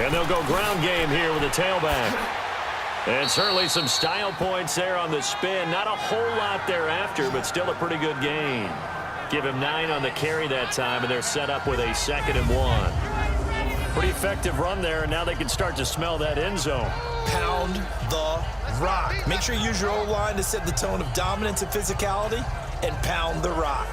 And they'll go ground game here with a tailback. And certainly some style points there on the spin. Not a whole lot thereafter, but still a pretty good gain. Give him 9 on the carry that time, and they're set up with a 2nd and 1. Pretty effective run there, and now they can start to smell that end zone. Pound the rock. Make sure you use your O-line to set the tone of dominance and physicality, and pound the rock.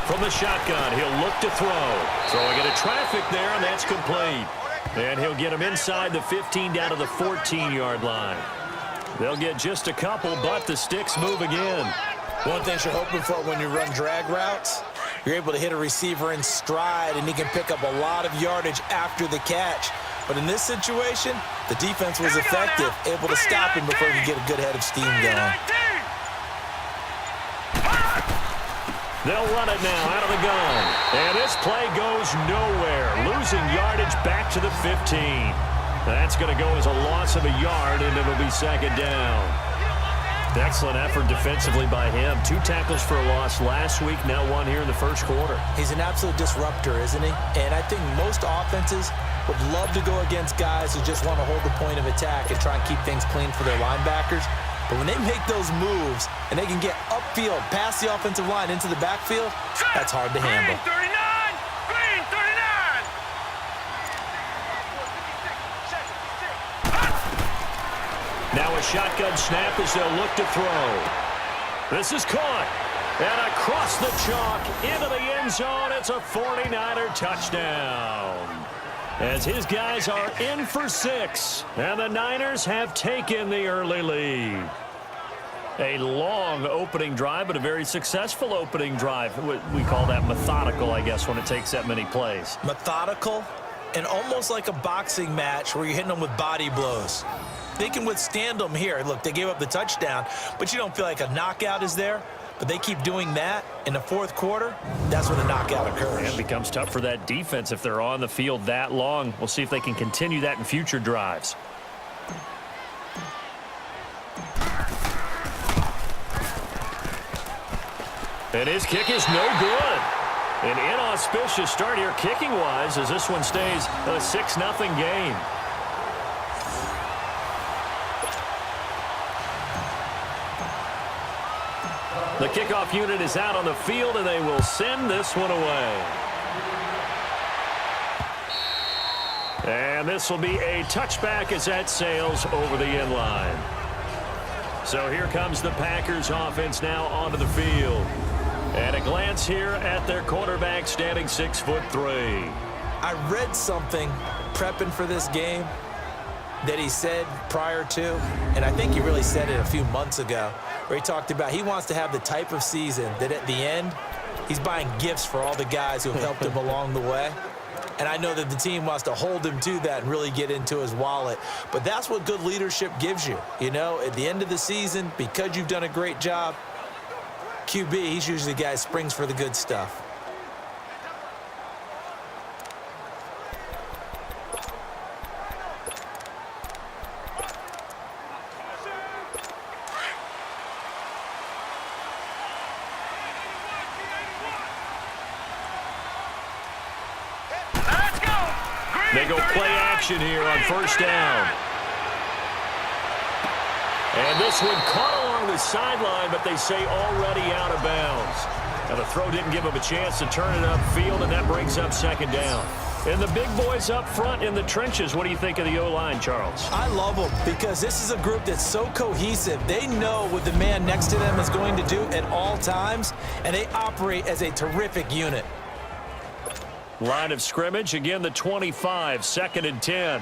From the shotgun, he'll look to throw. Throwing into traffic there, and that's complete. And he'll get him inside the 15 down to the 14-yard line. They'll get just a couple, but the sticks move again. One thing you're hoping for when you run drag routes, you're able to hit a receiver in stride, and he can pick up a lot of yardage after the catch. But in this situation, the defense was effective, able to stop him before he could get a good head of steam going. They'll run it now out of the gun. And this play goes nowhere. Losing yardage back to the 15. That's going to go as a loss of a yard, and it'll be 2nd down. Excellent effort defensively by him. 2 tackles for a loss last week, now 1 here in the first quarter. He's an absolute disruptor, isn't he? And I think most offenses would love to go against guys who just want to hold the point of attack and try and keep things clean for their linebackers. But when they make those moves and they can get upfield, past the offensive line into the backfield, that's hard to handle. Green 39! Now a shotgun snap as they'll look to throw. This is caught. And across the chalk into the end zone. It's a 49er touchdown. As his guys are in for 6. And the Niners have taken the early lead. A long opening drive, but a very successful opening drive. We call that methodical, I guess, when it takes that many plays. Methodical and almost like a boxing match where you're hitting them with body blows. They can withstand them here. Look, they gave up the touchdown, but you don't feel like a knockout is there. But they keep doing that in the 4th quarter. That's when the knockout occurs. It becomes tough for that defense if they're on the field that long. We'll see if they can continue that in future drives. And his kick is no good. An inauspicious start here kicking-wise as this one stays a 6-0 game. The kickoff unit is out on the field, and they will send this one away. And this will be a touchback as that sails over the end line. So here comes the Packers offense now onto the field. And a glance here at their quarterback standing 6'3". I read something prepping for this game that he said prior to, and I think he really said it a few months ago, where he talked about he wants to have the type of season that at the end, he's buying gifts for all the guys who have helped him along the way. And I know that the team wants to hold him to that and really get into his wallet. But that's what good leadership gives you. You know, at the end of the season, because you've done a great job, QB, he's usually the guy who springs for the good stuff. They go play action here on 1st down. And this one caught along the sideline, but they say already out of bounds. Now the throw didn't give him a chance to turn it upfield, and that brings up 2nd down. And the big boys up front in the trenches, what do you think of the O-line, Charles? I love them because this is a group that's so cohesive. They know what the man next to them is going to do at all times, and they operate as a terrific unit. Line of scrimmage, again the 25, 2nd and 10.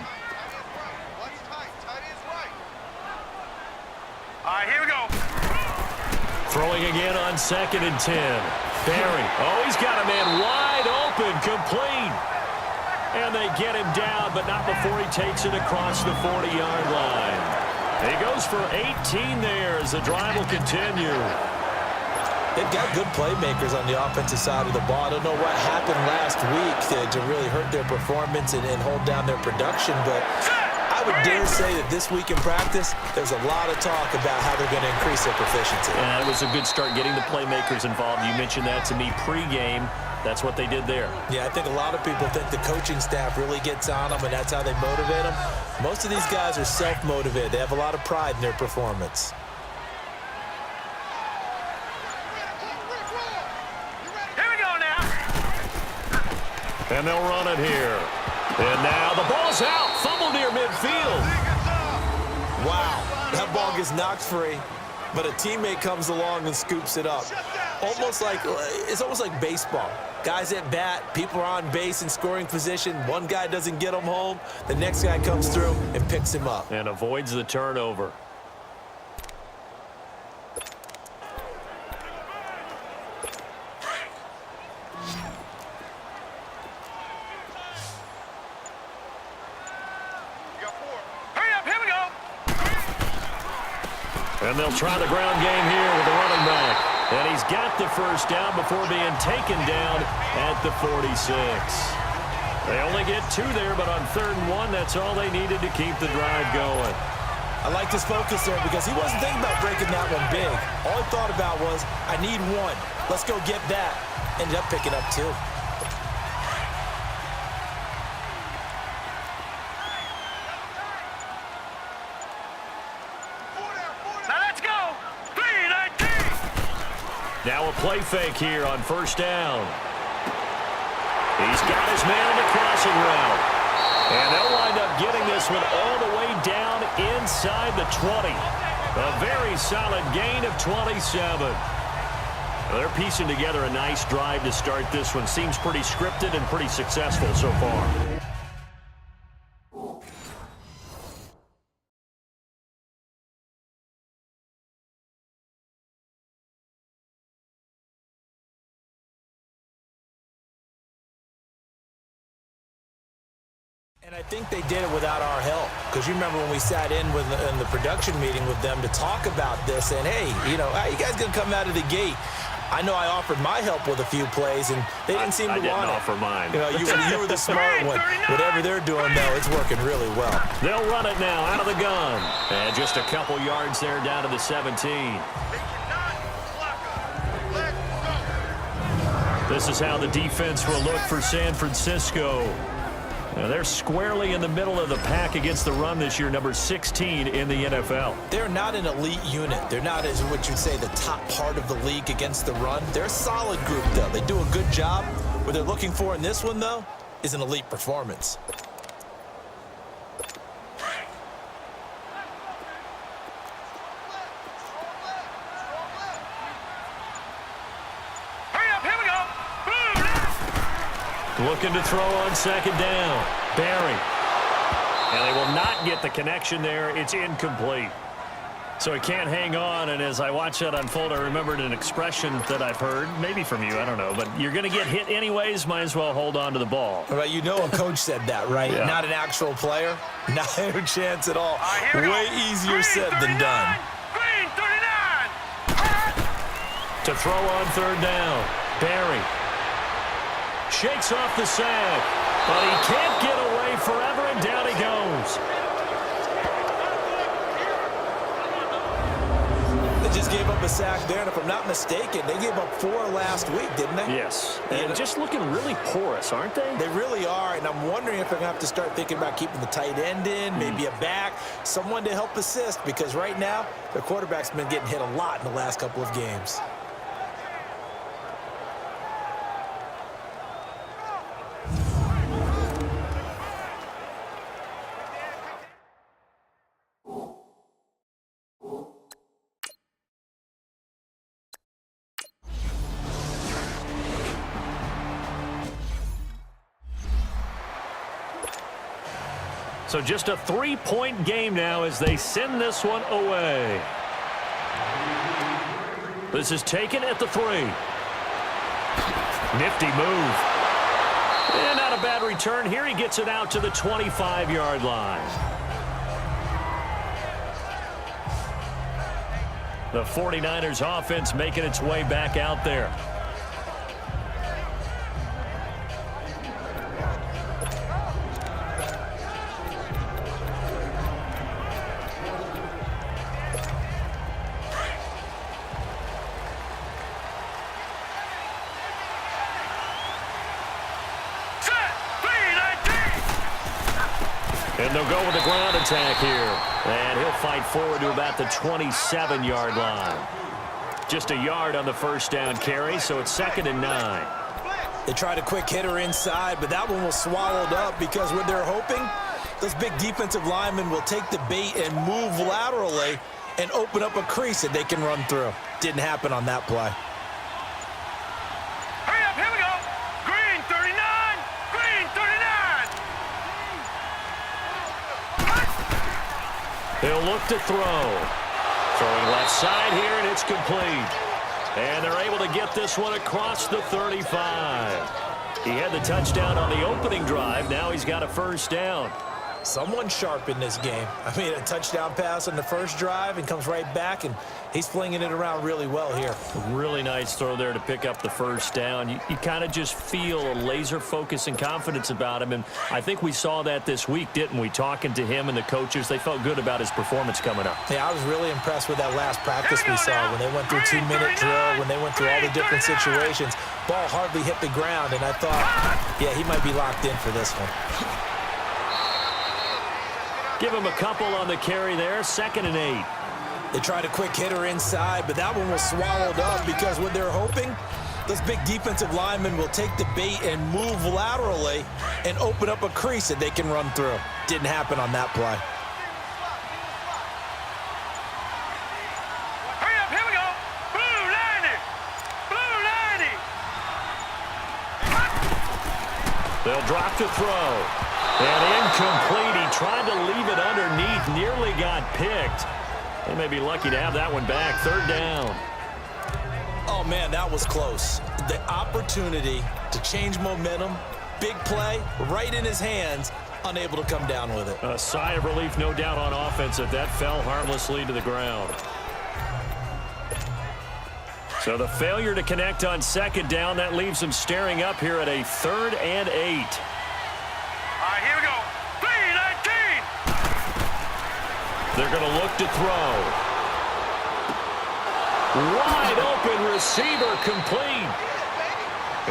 Throwing again on 2nd and 10. Barry. Oh, he's got a man wide open, complete. And they get him down, but not before he takes it across the 40-yard line. He goes for 18 there as the drive will continue. They've got good playmakers on the offensive side of the ball. I don't know what happened last week to really hurt their performance and hold down their production, but I would dare say that this week in practice, there's a lot of talk about how they're going to increase their proficiency. And it was a good start getting the playmakers involved. You mentioned that to me pregame. That's what they did there. Yeah, I think a lot of people think the coaching staff really gets on them, and that's how they motivate them. Most of these guys are self-motivated. They have a lot of pride in their performance. Here we go now. And they'll run it here. And now the ball's out. Fumble near midfield. Wow, that ball gets knocked free, but a teammate comes along and scoops it up. It's almost like baseball. Guys at bat, people are on base in scoring position. One guy doesn't get him home. The next guy comes through and picks him up. And avoids the turnover. Hurry up, here we go. And they'll try the ground game here with the running back. And he's got the first down before being taken down at the 46. They only get 2 there, but on 3rd and 1, that's all they needed to keep the drive going. I like his focus there because he wasn't thinking about breaking that one big. All he thought about was, I need 1. Let's go get that. Ended up picking up 2. Now let's go. 3-19. Now a play fake here on 1st down. He's got his man in the crossing route. And they'll wind up getting this one all the way down inside the 20. A very solid gain of 27. They're piecing together a nice drive to start this one. Seems pretty scripted and pretty successful so far. And I think they did it without our help. Because you remember when we sat in the production meeting with them to talk about this, and hey, you guys gonna come out of the gate. I know I offered my help with a few plays, and they didn't seem to want it. I didn't offer mine. You were the smart one. Whatever they're doing, though, it's working really well. They'll run it now out of the gun. And just a couple yards there down to the 17. This is how the defense will look for San Francisco. Now they're squarely in the middle of the pack against the run this year, number 16 in the NFL. They're not an elite unit. They're not, as what you'd say, the top part of the league against the run. They're a solid group, though. They do a good job. What they're looking for in this one, though, is an elite performance. Looking to throw on 2nd down. Barry. And they will not get the connection there. It's incomplete. So he can't hang on, and as I watch that unfold, I remembered an expression that I've heard, maybe from you, I don't know, but you're going to get hit anyways, might as well hold on to the ball. Right, a coach said that, right? Yeah. Not an actual player. Not a chance at all. Way easier said than done. Green 39. To throw on 3rd down. Barry. Shakes off the sack, but he can't get away forever, and down he goes. They just gave up a sack there, and if I'm not mistaken, they gave up 4 last week, didn't they? Yes, and just looking really porous, aren't they? They really are, and I'm wondering if they're going to have to start thinking about keeping the tight end in, maybe a back, someone to help assist, because right now, their quarterback's been getting hit a lot in the last couple of games. So just a 3-point game now as they send this one away. This is taken at the 3. Nifty move. And not a bad return here. He gets it out to the 25-yard line. The 49ers offense making its way back out there. And they'll go with the ground attack here. And he'll fight forward to about the 27-yard line. Just a yard on the first down carry, so it's 2nd and 9. They tried a quick hitter inside, but that one was swallowed up because what they're hoping, those big defensive linemen will take the bait and move laterally and open up a crease that they can run through. Didn't happen on that play. Hurry up, here we go. Green 39, green 39. He'll look to throw. Throwing left side here, and it's complete. And they're able to get this one across the 35. He had the touchdown on the opening drive. Now he's got a first down. Someone sharp in this game. I mean, a touchdown pass on the first drive and comes right back, and he's flinging it around really well here. Really nice throw there to pick up the first down. You kind of just feel a laser focus and confidence about him, and I think we saw that this week, didn't we? Talking to him and the coaches, they felt good about his performance coming up. Yeah, I was really impressed with that last practice we saw when they went through 2-minute drill, when they went through all the different situations. Ball hardly hit the ground, and I thought, yeah, he might be locked in for this one. Give him a couple on the carry there, 2nd and 8. They tried a quick hitter inside, but that one was swallowed up because what they're hoping, those big defensive linemen will take the bait and move laterally and open up a crease that they can run through. Didn't happen on that play. Hurry up, here we go. Blue 90, blue 90. They'll drop to throw. And incomplete. He tried to leave it underneath, nearly got picked. They may be lucky to have that one back. 3rd down. Oh, man, that was close. The opportunity to change momentum, big play, right in his hands, unable to come down with it. A sigh of relief, no doubt, on offense that fell harmlessly to the ground. So the failure to connect on 2nd down, that leaves them staring up here at a 3rd and 8. All right, here we go. 319. They're going to look to throw. Wide open receiver, complete.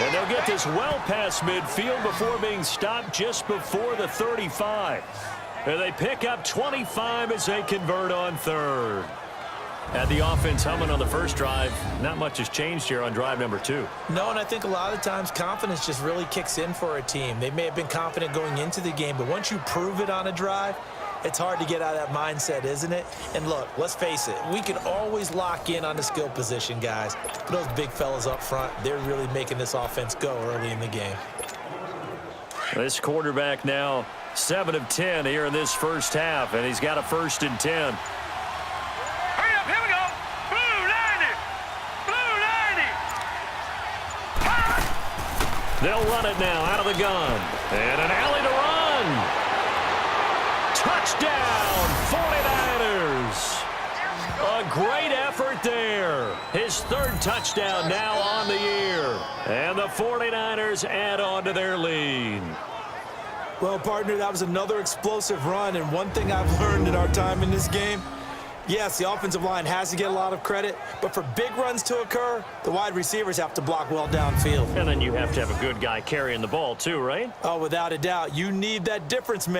And they'll get this well past midfield before being stopped just before the 35. And they pick up 25 as they convert on 3rd. Had the offense humming on the first drive. Not much has changed here on drive number 2. No, and I think a lot of times confidence just really kicks in for a team. They may have been confident going into the game, but once you prove it on a drive, it's hard to get out of that mindset, isn't it? And look, let's face it, we can always lock in on the skill position, guys. But those big fellas up front, they're really making this offense go early in the game. This quarterback now 7 of 10 here in this first half, and he's got a 1st and 10. Hurry up, here we go. Blue 90, blue 90. They'll run it now out of the gun. And an alley to run. Touchdown, 49ers. A great effort there. His 3rd touchdown now on the year. And the 49ers add on to their lead. Well, partner, that was another explosive run, and one thing I've learned in our time in this game, yes, the offensive line has to get a lot of credit, but for big runs to occur, the wide receivers have to block well downfield. And then you have to have a good guy carrying the ball too, right? Oh, without a doubt. You need that difference maker.